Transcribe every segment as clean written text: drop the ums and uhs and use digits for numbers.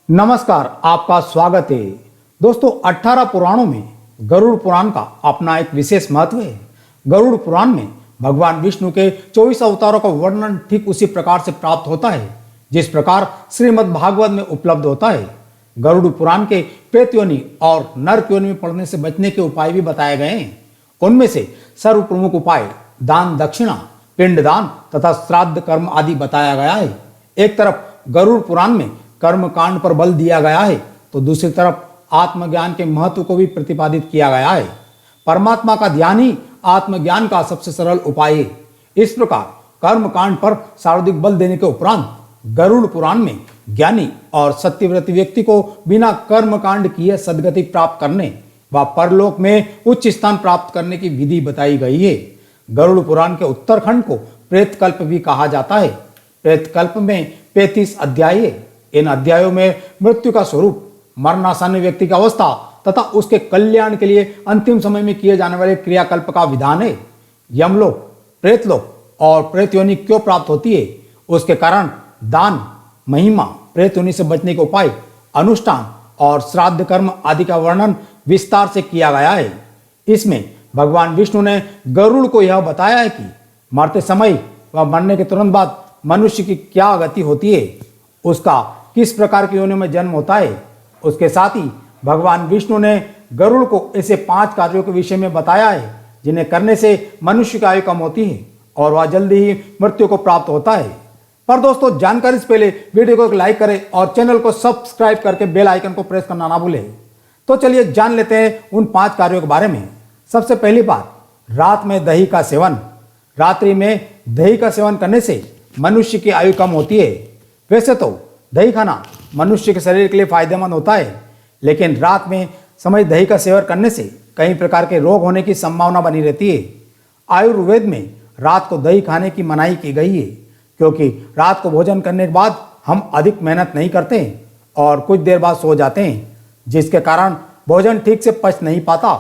नमस्कार, आपका स्वागत है। दोस्तों, 18 पुराणों में गरुड़ पुराण का अपना एक विशेष महत्व है। गरुड़ पुराण में भगवान विष्णु के 24 अवतारों का वर्णन ठीक उसी प्रकार से प्राप्त होता है जिस प्रकार श्रीमद् भागवत में उपलब्ध होता है। गरुड़ पुराण के प्रेत योनि और नरक योनि में पड़ने से बचने के उपाय भी बताए गए हैं। उनमें से सर्व प्रमुख उपाय दान, दक्षिणा, पिंडदान तथा श्राद्ध कर्म आदि बताया गया है। एक तरफ गरुड़ पुराण में कर्म कांड पर बल दिया गया है तो दूसरी तरफ आत्मज्ञान के महत्व को भी प्रतिपादित किया गया है। परमात्मा का ध्यान ही आत्मज्ञान का सबसे सरल उपाय है। इस प्रकार कर्म कांड पर सर्वाधिक बल देने के उपरांत गरुड़ पुराण में ज्ञानी और सत्यव्रती व्यक्ति को बिना कर्म कांड किए सद्गति प्राप्त करने व परलोक में उच्च स्थान प्राप्त करने की विधि बताई गई है। गरुड़ पुराण के उत्तरखंड को प्रेतकल्प भी कहा जाता है। प्रेतकल्प में 35 अध्याय है। इन अध्यायों में मृत्यु का स्वरूप, मरणासन्न व्यक्ति की अवस्था तथा उसके कल्याण के लिए अंतिम समय में किए जाने वाले क्रियाकल्प का विधान है। यमलोक, प्रेतलोक और प्रेत योनि क्यों प्राप्त होती है, उसके कारण, दान, महिमा, प्रेत योनि से बचने के उपाय, अनुष्ठान और श्राद्ध कर्म आदि का वर्णन विस्तार से किया गया है। इसमें भगवान विष्णु ने गरुड़ को यह बताया है कि मरते समय व मरने के तुरंत बाद मनुष्य की क्या गति होती है, उसका किस प्रकार की योनि में जन्म होता है। उसके साथ ही भगवान विष्णु ने गरुड़ को ऐसे 5 कार्यों के विषय में बताया है जिन्हें करने से मनुष्य की आयु कम होती है और वह जल्दी ही मृत्यु को प्राप्त होता है। पर दोस्तों, जानकारी से पहले वीडियो को एक लाइक करें और चैनल को सब्सक्राइब करके बेल आइकन को प्रेस करना ना भूलें। तो चलिए जान लेते हैं उन 5 कार्यों के बारे में। सबसे पहली बात, रात में दही का सेवन। रात्रि में दही का सेवन करने से मनुष्य की आयु कम होती है। वैसे तो दही खाना मनुष्य के शरीर के लिए फायदेमंद होता है, लेकिन रात में समय दही का सेवन करने से कई प्रकार के रोग होने की संभावना बनी रहती है। आयुर्वेद में रात को दही खाने की मनाही की गई है, क्योंकि रात को भोजन करने के बाद हम अधिक मेहनत नहीं करते और कुछ देर बाद सो जाते हैं, जिसके कारण भोजन ठीक से पच नहीं पाता।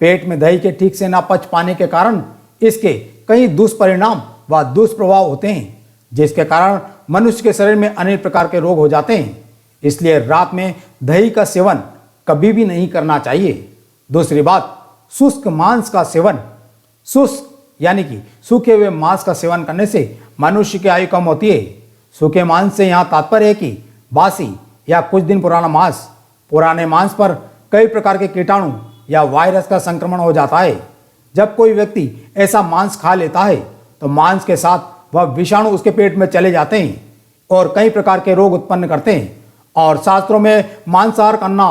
पेट में दही के ठीक से ना पच पाने के कारण इसके कई दुष्परिणाम व दुष्प्रभाव होते हैं, जिसके कारण मनुष्य के शरीर में अनेक प्रकार के रोग हो जाते हैं। इसलिए रात में दही का सेवन कभी भी नहीं करना चाहिए। दूसरी बात, शुष्क मांस का सेवन। शुष्क यानी कि सूखे हुए मांस का सेवन करने से मनुष्य की आयु कम होती है। सूखे मांस से यहाँ तात्पर्य है कि बासी या कुछ दिन पुराना मांस। पुराने मांस पर कई प्रकार के कीटाणु या वायरस का संक्रमण हो जाता है। जब कोई व्यक्ति ऐसा मांस खा लेता है तो मांस के साथ वह विषाणु उसके पेट में चले जाते हैं और कई प्रकार के रोग उत्पन्न करते हैं। और शास्त्रों में मांसाहार करना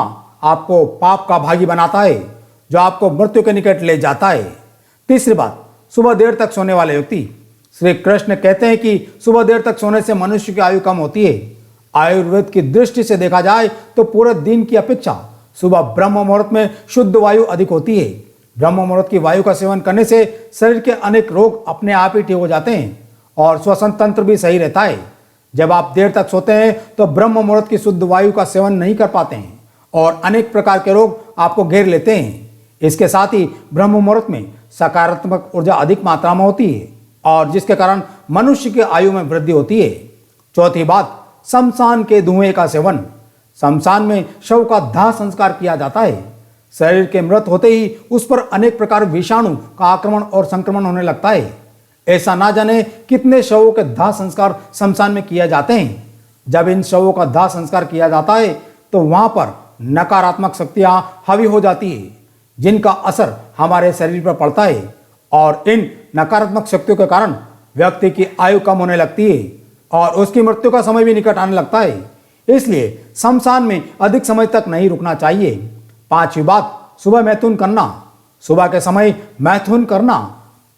आपको पाप का भागी बनाता है, जो आपको मृत्यु के निकट ले जाता है। तीसरी बात, सुबह देर तक सोने वाले व्यक्ति। श्री कृष्ण कहते हैं कि सुबह देर तक सोने से मनुष्य की आयु कम होती है। आयुर्वेद की दृष्टि से देखा जाए तो पूरे दिन की अपेक्षा सुबह ब्रह्म मुहूर्त में शुद्ध वायु अधिक होती है। ब्रह्म मुहूर्त की वायु का सेवन करने से शरीर के अनेक रोग अपने आप ही ठीक हो जाते हैं और श्वसन तंत्र भी सही रहता है। जब आप देर तक सोते हैं तो ब्रह्म मुहूर्त की शुद्ध वायु का सेवन नहीं कर पाते हैं और अनेक प्रकार के रोग आपको घेर लेते हैं। इसके साथ ही ब्रह्म मुहूर्त में सकारात्मक ऊर्जा अधिक मात्रा में होती है और जिसके कारण मनुष्य की आयु में वृद्धि होती है। चौथी बात, शमशान के धुएं का सेवन। शमशान में शव का दाह संस्कार किया जाता है। शरीर के मृत होते ही उस पर अनेक प्रकार विषाणु का आक्रमण और संक्रमण होने लगता है। ऐसा ना जाने कितने शवों के दाह संस्कार शमशान में किए जाते हैं। जब इन शवों का दाह संस्कार किया जाता है तो वहां पर नकारात्मक शक्तियां हावी हो जाती है, जिनका असर हमारे शरीर पर पड़ता है और इन नकारात्मक शक्तियों के कारण व्यक्ति की आयु कम होने लगती है और उसकी मृत्यु का समय भी निकट आने लगता है। इसलिए शमशान में अधिक समय तक नहीं रुकना चाहिए। पांचवी बात, सुबह मैथुन करना। सुबह के समय मैथुन करना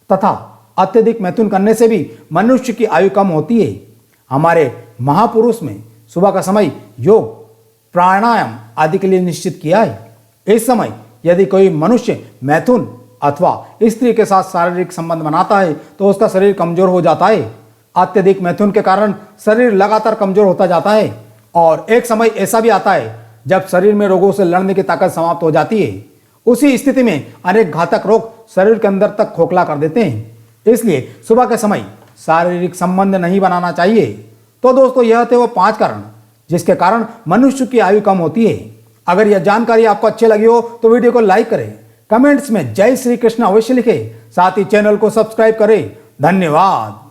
तथा अत्यधिक मैथुन करने से भी मनुष्य की आयु कम होती है। हमारे महापुरुष में सुबह का समय योग, प्राणायाम आदि के लिए निश्चित किया है। इस समय यदि कोई मनुष्य मैथुन अथवा स्त्री के साथ शारीरिक संबंध बनाता है तो उसका शरीर कमजोर हो जाता है। अत्यधिक मैथुन के कारण शरीर लगातार कमजोर होता जाता है और एक समय ऐसा भी आता है जब शरीर में रोगों से लड़ने की ताकत समाप्त हो जाती है। उसी स्थिति में अनेक घातक रोग शरीर के अंदर तक खोखला कर देते हैं। इसलिए सुबह के समय शारीरिक संबंध नहीं बनाना चाहिए। तो दोस्तों, यह थे वो 5 कारण जिसके कारण मनुष्य की आयु कम होती है। अगर यह जानकारी आपको अच्छी लगी हो तो वीडियो को लाइक करें, कमेंट्स में जय श्री कृष्ण अवश्य लिखें, साथ ही चैनल को सब्सक्राइब करें। धन्यवाद।